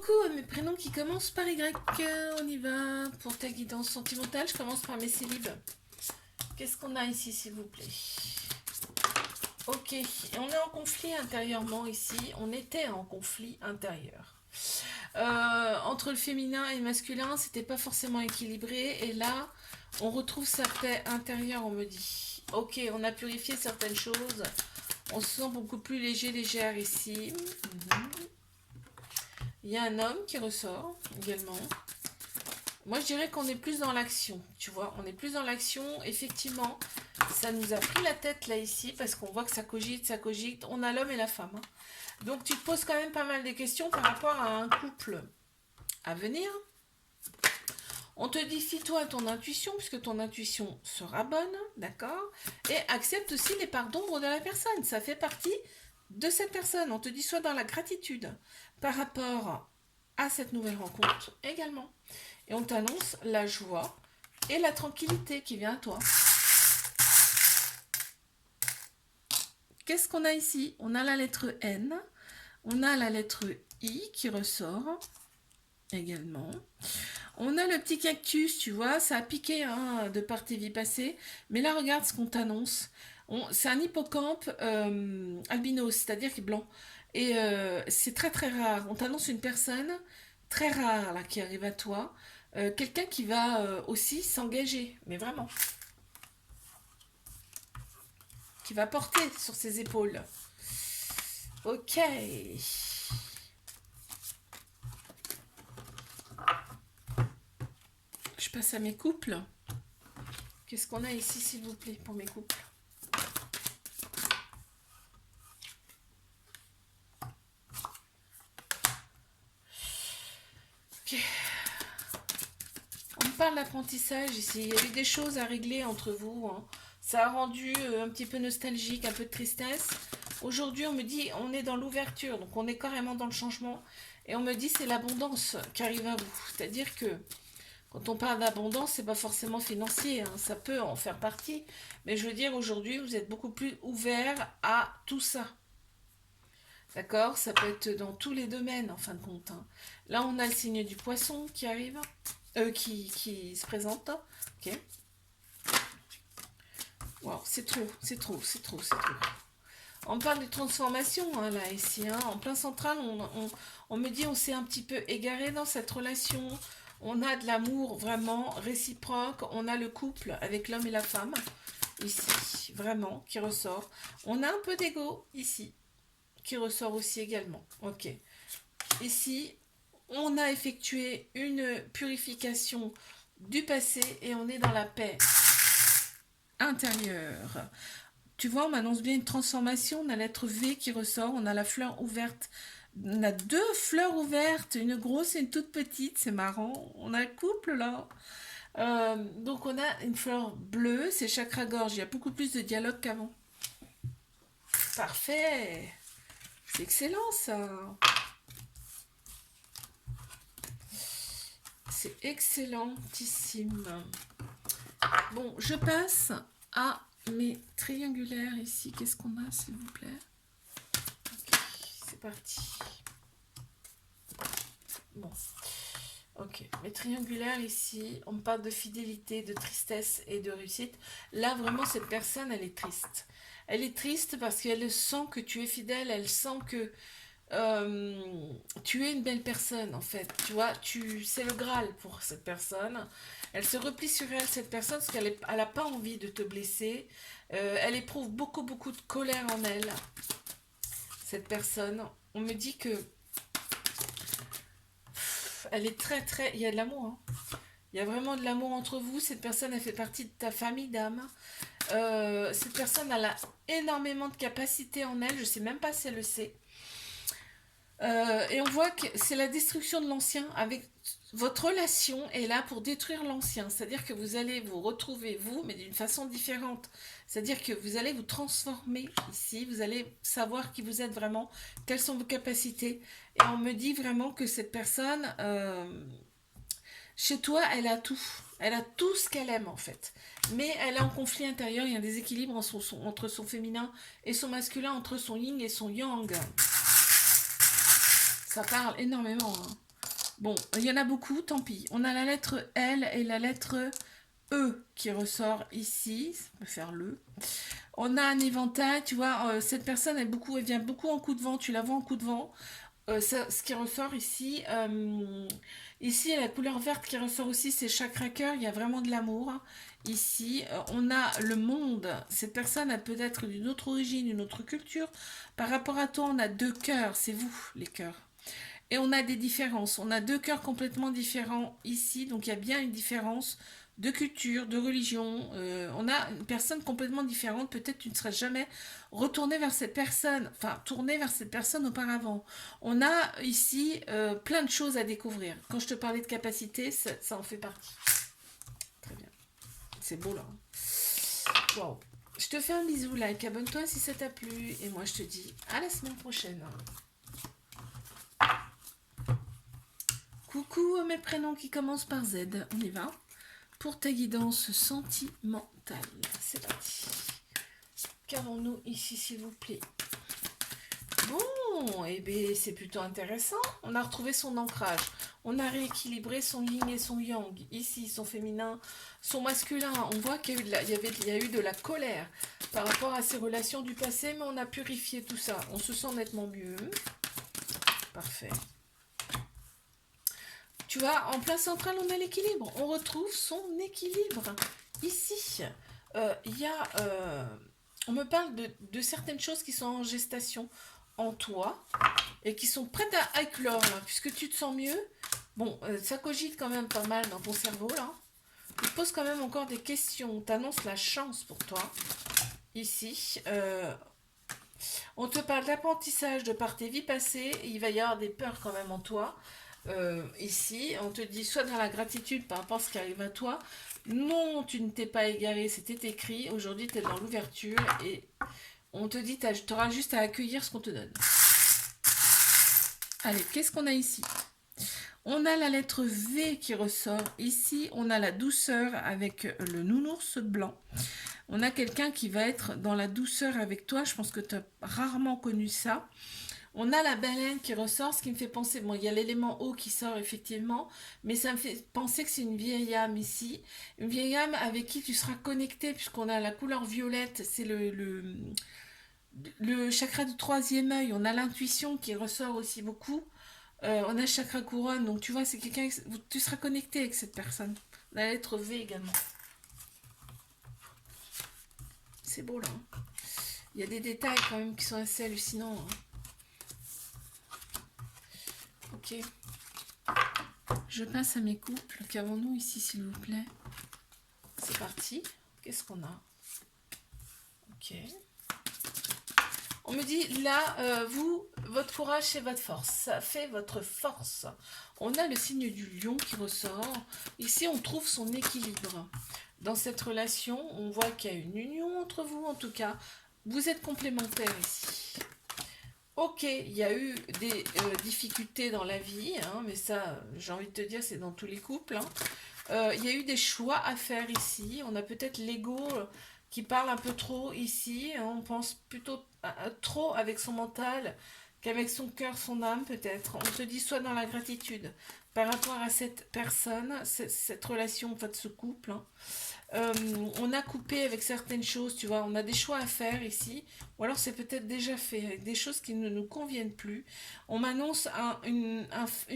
beaucoup à mes prénoms qui commencent par Y. On y va pour ta guidance sentimentale. Je commence par mes célibes. Qu'est-ce qu'on a ici, s'il vous plaît? Ok, et on est en conflit intérieurement ici. On était en conflit intérieur. Entre le féminin et le masculin, c'était pas forcément équilibré. Et là, on retrouve sa paix intérieure, on me dit. Ok, on a purifié certaines choses. On se sent beaucoup plus léger, légère ici. Il y a un homme qui ressort également. Moi, je dirais qu'on est plus dans l'action, tu vois. On est plus dans l'action. Effectivement, ça nous a pris la tête là ici parce qu'on voit que ça cogite, ça cogite. On a l'homme et la femme. Donc, tu te poses quand même pas mal de questions par rapport à un couple à venir. On te dit, fie-toi à ton intuition, puisque ton intuition sera bonne, d'accord? Et accepte aussi les parts d'ombre de la personne. Ça fait partie de cette personne. On te dit, sois dans la gratitude par rapport à cette nouvelle rencontre également. Et on t'annonce la joie et la tranquillité qui vient à toi. Qu'est-ce qu'on a ici? On a la lettre N, on a la lettre I qui ressort également. On a le petit cactus, tu vois, ça a piqué hein, de par tes vies passées. Mais là, regarde ce qu'on t'annonce. C'est un hippocampe albinos, c'est-à-dire qu'il est blanc. Et c'est très très rare. On t'annonce une personne très rare là, qui arrive à toi. Quelqu'un qui va aussi s'engager, mais vraiment. Qui va porter sur ses épaules. Ok. Je passe à mes couples. Qu'est-ce qu'on a ici, s'il vous plaît, pour mes couples? Ok. On parle d'apprentissage ici. Il y a eu des choses à régler entre vous. Hein. Ça a rendu un petit peu nostalgique, un peu de tristesse. Aujourd'hui, on me dit, on est dans l'ouverture, donc on est carrément dans le changement. Et on me dit, c'est l'abondance qui arrive à vous. C'est-à-dire que quand on parle d'abondance, c'est pas forcément financier, hein, ça peut en faire partie. Mais je veux dire, aujourd'hui, vous êtes beaucoup plus ouvert à tout ça. D'accord? Ça peut être dans tous les domaines, en fin de compte. Hein. Là, on a le signe du poisson qui arrive, qui se présente. Ok. Wow, c'est trop, c'est trop, c'est trop, c'est trop. On parle de transformation, hein, là, ici. Hein. En plein central, on me dit on s'est un petit peu égaré dans cette relation. On a de l'amour vraiment réciproque. On a le couple avec l'homme et la femme, ici, vraiment, qui ressort. On a un peu d'ego, ici, qui ressort aussi également. Ok. Ici, on a effectué une purification du passé et on est dans la paix intérieure. Tu vois, on m'annonce bien une transformation. On a la lettre V qui ressort. On a la fleur ouverte. On a deux fleurs ouvertes, une grosse et une toute petite. C'est marrant. On a un couple là. Donc on a une fleur bleue, c'est chakra-gorge. Il y a beaucoup plus de dialogue qu'avant. Parfait. C'est excellent ça. C'est excellentissime. Bon, je passe à mes triangulaires ici. Qu'est-ce qu'on a, s'il vous plaît? Ok, c'est parti. Bon. Ok, mes triangulaires ici, on me parle de fidélité, de tristesse et de réussite. Là, vraiment, cette personne, elle est triste. Elle est triste parce qu'elle sent que tu es fidèle, elle sent que tu es une belle personne, en fait. Tu vois, c'est le Graal pour cette personne. Elle se replie sur elle, cette personne, parce qu'elle n'a pas envie de te blesser. Elle éprouve beaucoup, beaucoup de colère en elle, cette personne. On me dit que elle est très, très... Il y a de l'amour, hein. Il y a vraiment de l'amour entre vous. Cette personne, elle fait partie de ta famille d'âme. Cette personne, elle a énormément de capacités en elle. Je ne sais même pas si elle le sait. Et on voit que c'est la destruction de l'ancien. Avec votre relation est là pour détruire l'ancien. C'est-à-dire que vous allez vous retrouver, vous, mais d'une façon différente. C'est-à-dire que vous allez vous transformer ici. Vous allez savoir qui vous êtes vraiment, quelles sont vos capacités. Et on me dit vraiment que cette personne... chez toi, elle a tout. Elle a tout ce qu'elle aime en fait. Mais elle est en conflit intérieur. Il y a un déséquilibre entre son féminin et son masculin, entre son yin et son yang. Ça parle énormément. Hein. Bon, il y en a beaucoup, tant pis. On a la lettre L et la lettre E qui ressort ici. Ça peut faire le. On a un éventail, tu vois, cette personne elle vient beaucoup en coup de vent, tu la vois en coup de vent. Ce qui ressort ici, ici la couleur verte qui ressort aussi, c'est chakra cœur, il y a vraiment de l'amour. Ici, on a le monde. Cette personne a peut-être d'une autre origine, une autre culture. Par rapport à toi, on a deux cœurs, c'est vous les cœurs. Et on a des différences. On a deux cœurs complètement différents ici, donc il y a bien une différence de culture, de religion. On a une personne complètement différente. Peut-être tu ne seras jamais retourné vers cette personne, enfin tourné vers cette personne auparavant. On a ici plein de choses à découvrir. Quand je te parlais de capacité, ça en fait partie. Très bien. C'est beau là. Wow. Je te fais un bisou, like, abonne-toi si ça t'a plu. Et moi je te dis à la semaine prochaine. Coucou mes prénoms qui commencent par Z. On y va. Pour ta guidance sentimentale. C'est parti. Qu'avons-nous ici, s'il vous plaît? Bon, et bien c'est plutôt intéressant. On a retrouvé son ancrage. On a rééquilibré son yin et son yang. Ici, son féminin, son masculin. On voit qu'il y a eu de la colère par rapport à ses relations du passé, mais on a purifié tout ça. On se sent nettement mieux. Parfait. Tu vois, en place centrale, on a l'équilibre. On retrouve son équilibre. Ici, on me parle de certaines choses qui sont en gestation en toi et qui sont prêtes à éclore, là, puisque tu te sens mieux. Bon, ça cogite quand même pas mal dans ton cerveau, là. Il pose quand même encore des questions. On t'annonce la chance pour toi. Ici, on te parle d'apprentissage de par tes vies passées. Il va y avoir des peurs quand même en toi. Ici, on te dit soit dans la gratitude par rapport à ce qui arrive à toi. Non, tu ne t'es pas égaré, c'était écrit. Aujourd'hui, tu es dans l'ouverture et on te dit tu auras juste à accueillir ce qu'on te donne. Allez, qu'est-ce qu'on a ici? On a la lettre V qui ressort. Ici, on a la douceur avec le nounours blanc. On a quelqu'un qui va être dans la douceur avec toi. Je pense que tu as rarement connu ça. On a la baleine qui ressort, ce qui me fait penser, bon, il y a l'élément eau qui sort effectivement, mais ça me fait penser que c'est une vieille âme ici, une vieille âme avec qui tu seras connecté, puisqu'on a la couleur violette, c'est le chakra du troisième œil, on a l'intuition qui ressort aussi beaucoup, on a le chakra couronne, donc tu vois, c'est quelqu'un, tu seras connecté avec cette personne. La lettre V également. C'est beau là. Hein. Il y a des détails quand même qui sont assez hallucinants. Hein. Ok. Je passe à mes couples. Qu'avons-nous ici, s'il vous plaît? C'est parti. Qu'est-ce qu'on a? Ok. On me dit, là, votre courage, c'est votre force. Ça fait votre force. On a le signe du lion qui ressort. Ici, on trouve son équilibre. Dans cette relation, on voit qu'il y a une union entre vous, en tout cas. Vous êtes complémentaires ici. Ok, il y a eu des difficultés dans la vie, hein, mais ça, j'ai envie de te dire, c'est dans tous les couples. Hein. Il y a eu des choix à faire ici. On a peut-être l'ego qui parle un peu trop ici. Hein. On pense plutôt trop avec son mental qu'avec son cœur, son âme peut-être. On te dit soit dans la gratitude par rapport à cette personne, cette relation, en fait, ce couple. Hein. On a coupé avec certaines choses, tu vois, on a des choix à faire ici, ou alors c'est peut-être déjà fait, avec des choses qui ne nous conviennent plus. On m'annonce une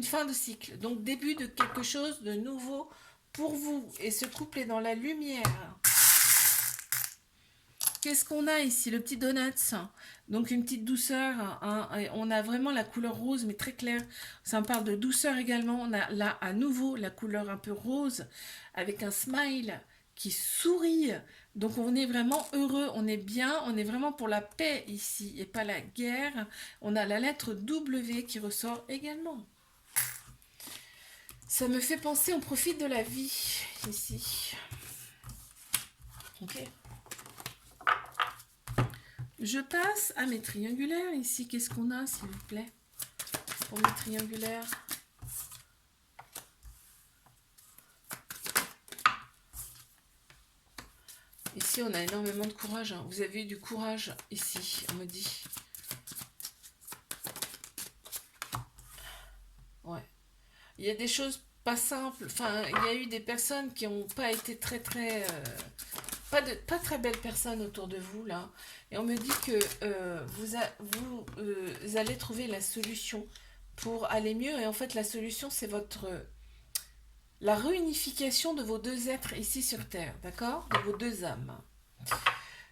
fin de cycle, donc début de quelque chose de nouveau pour vous, et ce couple est dans la lumière. Qu'est-ce qu'on a ici? Le petit donut, donc une petite douceur, hein, on a vraiment la couleur rose, mais très claire, ça me parle de douceur également, on a là à nouveau la couleur un peu rose, avec un smile, qui sourit. Donc on est vraiment heureux, on est bien, on est vraiment pour la paix ici et pas la guerre. On a la lettre W qui ressort également. Ça me fait penser, on profite de la vie ici. Ok. Je passe à mes triangulaires ici. Qu'est-ce qu'on a, s'il vous plaît, pour mes triangulaires? Ici, on a énormément de courage. Hein. Vous avez eu du courage ici, on me dit. Ouais. Il y a des choses pas simples. Enfin, il y a eu des personnes qui n'ont pas été pas très belles personnes autour de vous, là. Et on me dit que vous allez trouver la solution pour aller mieux. Et en fait, la solution, c'est la réunification de vos deux êtres ici sur Terre, d'accord? De vos deux âmes.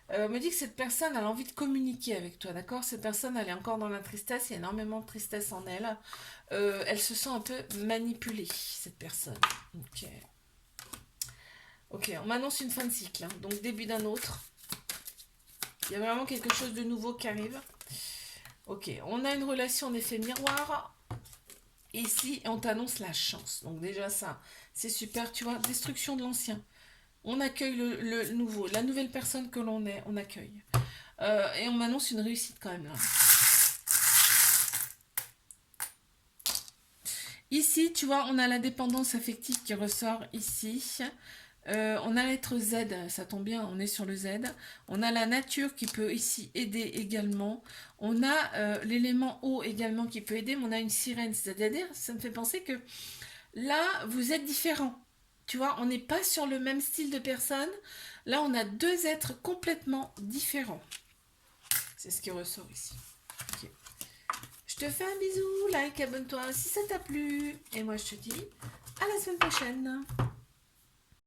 On me dit que cette personne a envie de communiquer avec toi, d'accord? Cette personne, elle est encore dans la tristesse, il y a énormément de tristesse en elle. Elle se sent un peu manipulée, cette personne. Ok. Ok, on m'annonce une fin de cycle, hein, donc début d'un autre. Il y a vraiment quelque chose de nouveau qui arrive. Ok, on a une relation en effet miroir. Ici, on t'annonce la chance. Donc déjà ça, c'est super, tu vois, destruction de l'ancien. On accueille le nouveau, la nouvelle personne que l'on est, on accueille. Et on m'annonce une réussite quand même là. Ici, tu vois, on a la dépendance affective qui ressort ici. On a l'être Z, ça tombe bien, on est sur le Z. On a la nature qui peut ici aider également. On a l'élément eau également qui peut aider, mais on a une sirène. C'est-à-dire, ça me fait penser que là, vous êtes différents. Tu vois, on n'est pas sur le même style de personne. Là, on a deux êtres complètement différents. C'est ce qui ressort ici. Ok. Je te fais un bisou, like, abonne-toi si ça t'a plu. Et moi, je te dis à la semaine prochaine.